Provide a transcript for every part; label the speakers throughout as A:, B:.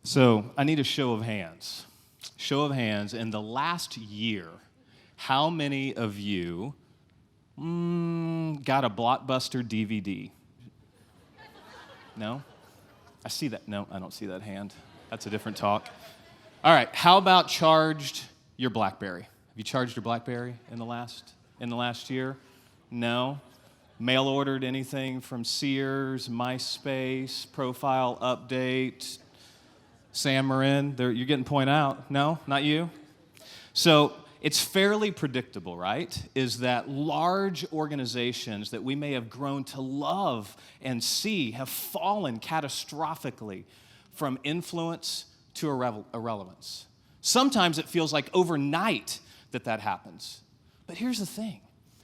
A: So I need a show of hands. Show of hands, in the last year, how many of you got a Blockbuster DVD? No? I see that. No, I don't see that hand. That's a different talk. All right, how about charged your Blackberry? Have you charged your Blackberry in the last year? No? Mail ordered anything from Sears, MySpace, Profile Update, San Marin? You're getting point out. No? Not you? So it's fairly predictable, right? Is that large organizations that we may have grown to love and see have fallen catastrophically from influence to irrelevance. Sometimes it feels like overnight that happens. But here's the thing.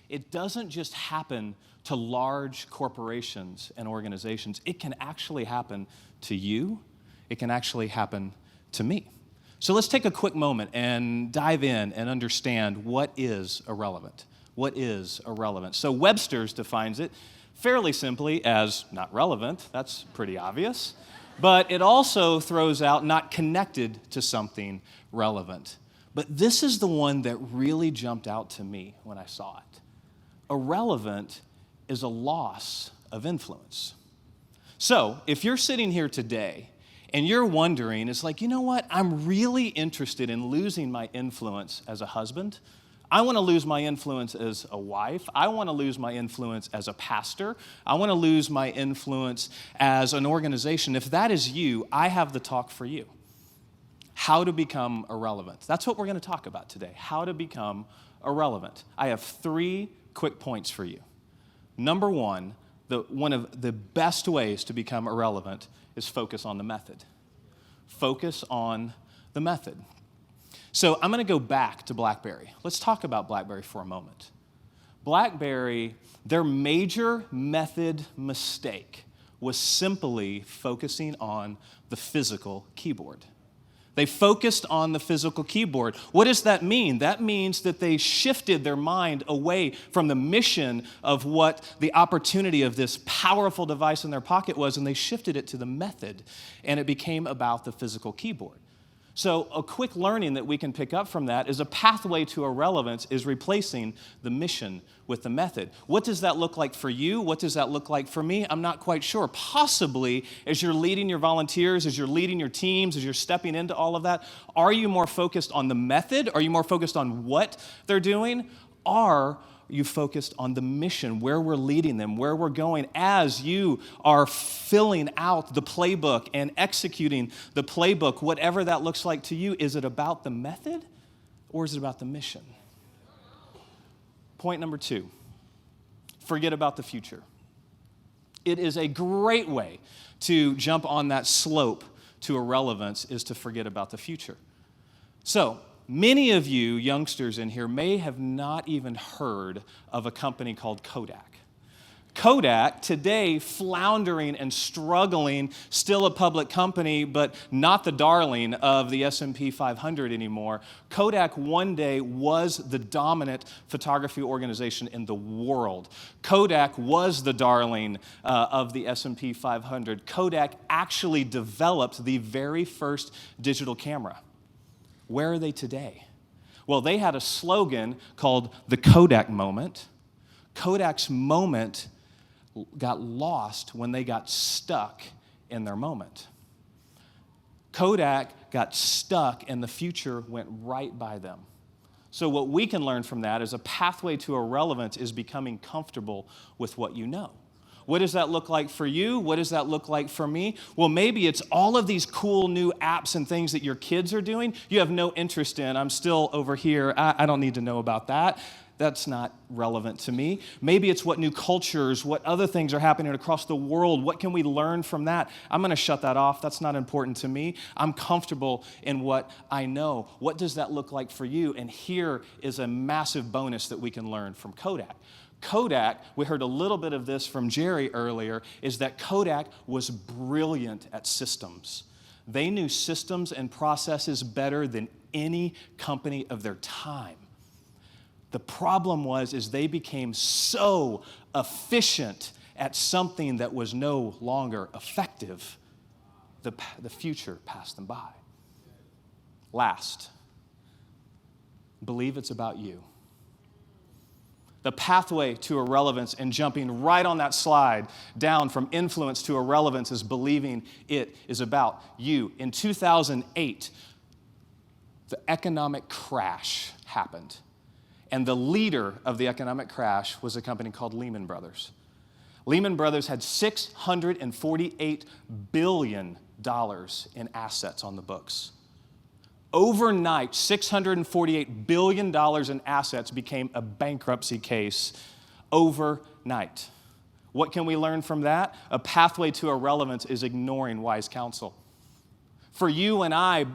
A: It doesn't just happen to large corporations and organizations. It can actually happen to you. It can actually happen to me. So let's take a quick moment and dive in and understand what is irrelevant. What is irrelevant? So Webster's defines it fairly simply as not relevant. That's pretty obvious. But it also throws out not connected to something relevant. But this is the one that really jumped out to me when I saw it. Irrelevant is a loss of influence. So if you're sitting here today and you're wondering, it's like, you know what? I'm really interested in losing my influence as a husband. I want to lose my influence as a wife. I want to lose my influence as a pastor. I want to lose my influence as an organization. If that is you, I have the talk for you. How to become irrelevant. That's what we're going to talk about today. How to become irrelevant. I have 3 quick points for you. Number one of the best ways to become irrelevant is focus on the method. Focus on the method. So I'm going to go back to Blackberry. Let's talk about Blackberry for a moment. Blackberry, their major method mistake was simply focusing on the physical keyboard. They focused on the physical keyboard. What does that mean? That means that they shifted their mind away from the mission of what the opportunity of this powerful device in their pocket was, and they shifted it to the method, and it became about the physical keyboard. So a quick learning that we can pick up from that is a pathway to irrelevance is replacing the mission with the method. What does that look like for you? What does that look like for me? I'm not quite sure. Possibly, as you're leading your volunteers, as you're leading your teams, as you're stepping into all of that, are you more focused on the method? Are you more focused on what they're doing? Are you focused on the mission, where we're leading them, where we're going as you are filling out the playbook and executing the playbook, whatever that looks like to you? Is it about the method or is it about the mission? Point number 2, forget about the future. It is a great way to jump on that slope to irrelevance is to forget about the future. So, many of you youngsters in here may have not even heard of a company called Kodak. Kodak, today floundering and struggling, still a public company, but not the darling of the S&P 500 anymore. Kodak one day was the dominant photography organization in the world. Kodak was the darling of the S&P 500. Kodak actually developed the very first digital camera. Where are they today? Well, they had a slogan called the Kodak moment. Kodak's moment got lost when they got stuck in their moment. Kodak got stuck and the future went right by them. So what we can learn from that is a pathway to irrelevance is becoming comfortable with what you know. What does that look like for you? What does that look like for me? Well, maybe it's all of these cool new apps and things that your kids are doing you have no interest in. I'm still over here. I don't need to know about that. That's not relevant to me. Maybe it's what new cultures, what other things are happening across the world. What can we learn from that? I'm going to shut that off. That's not important to me. I'm comfortable in what I know. What does that look like for you? And here is a massive bonus that we can learn from Kodak. Kodak, we heard a little bit of this from Jerry earlier, is that Kodak was brilliant at systems. They knew systems and processes better than any company of their time. The problem is they became so efficient at something that was no longer effective the future passed them by. Last, believe it's about you. The pathway to irrelevance and jumping right on that slide down from influence to irrelevance is believing it is about you. In 2008, the economic crash happened. And the leader of the economic crash was a company called Lehman Brothers. Lehman Brothers had $648 billion in assets on the books. Overnight, $648 billion in assets became a bankruptcy case overnight. What can we learn from that? A pathway to irrelevance is ignoring wise counsel. For you and I,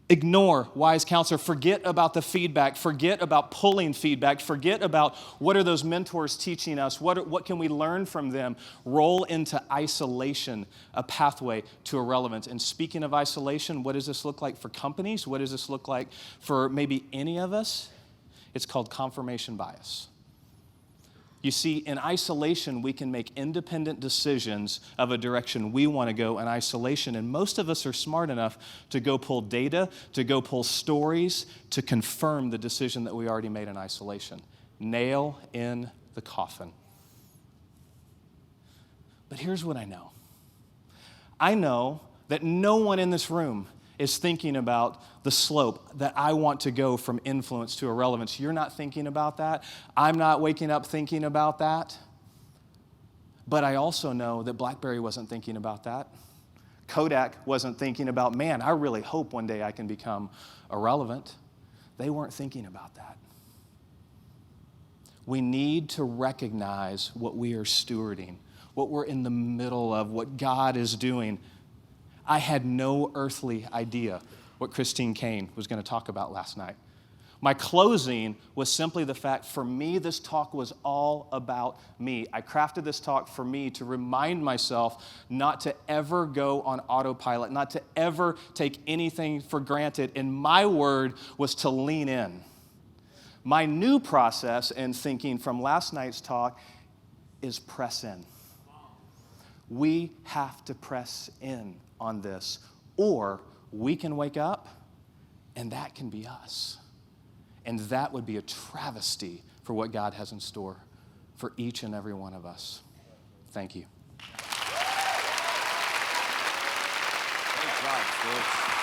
A: ignore wise counsel. Forget about the feedback. Forget about pulling feedback. Forget about what are those mentors teaching us. What can we learn from them? Roll into isolation, a pathway to irrelevance. And speaking of isolation, what does this look like for companies? What does this look like for maybe any of us? It's called confirmation bias. You see, in isolation, we can make independent decisions of a direction we want to go in isolation. And most of us are smart enough to go pull data, to go pull stories, to confirm the decision that we already made in isolation. Nail in the coffin. But here's what I know. I know that no one in this room is thinking about the slope that I want to go from influence to irrelevance. You're not thinking about that. I'm not waking up thinking about that. But I also know that Blackberry wasn't thinking about that. Kodak wasn't thinking about, man, I really hope one day I can become irrelevant. They weren't thinking about that. We need to recognize what we are stewarding, what we're in the middle of, what God is doing. I had no earthly idea what Christine Kane was going to talk about last night. My closing was simply the fact, for me, this talk was all about me. I crafted this talk for me to remind myself not to ever go on autopilot, not to ever take anything for granted. And my word was to lean in. My new process in thinking from last night's talk is press in. We have to press in on this, or we can wake up and that can be us. And that would be a travesty for what God has in store for each and every one of us. Thank you.
B: Great job, Storch.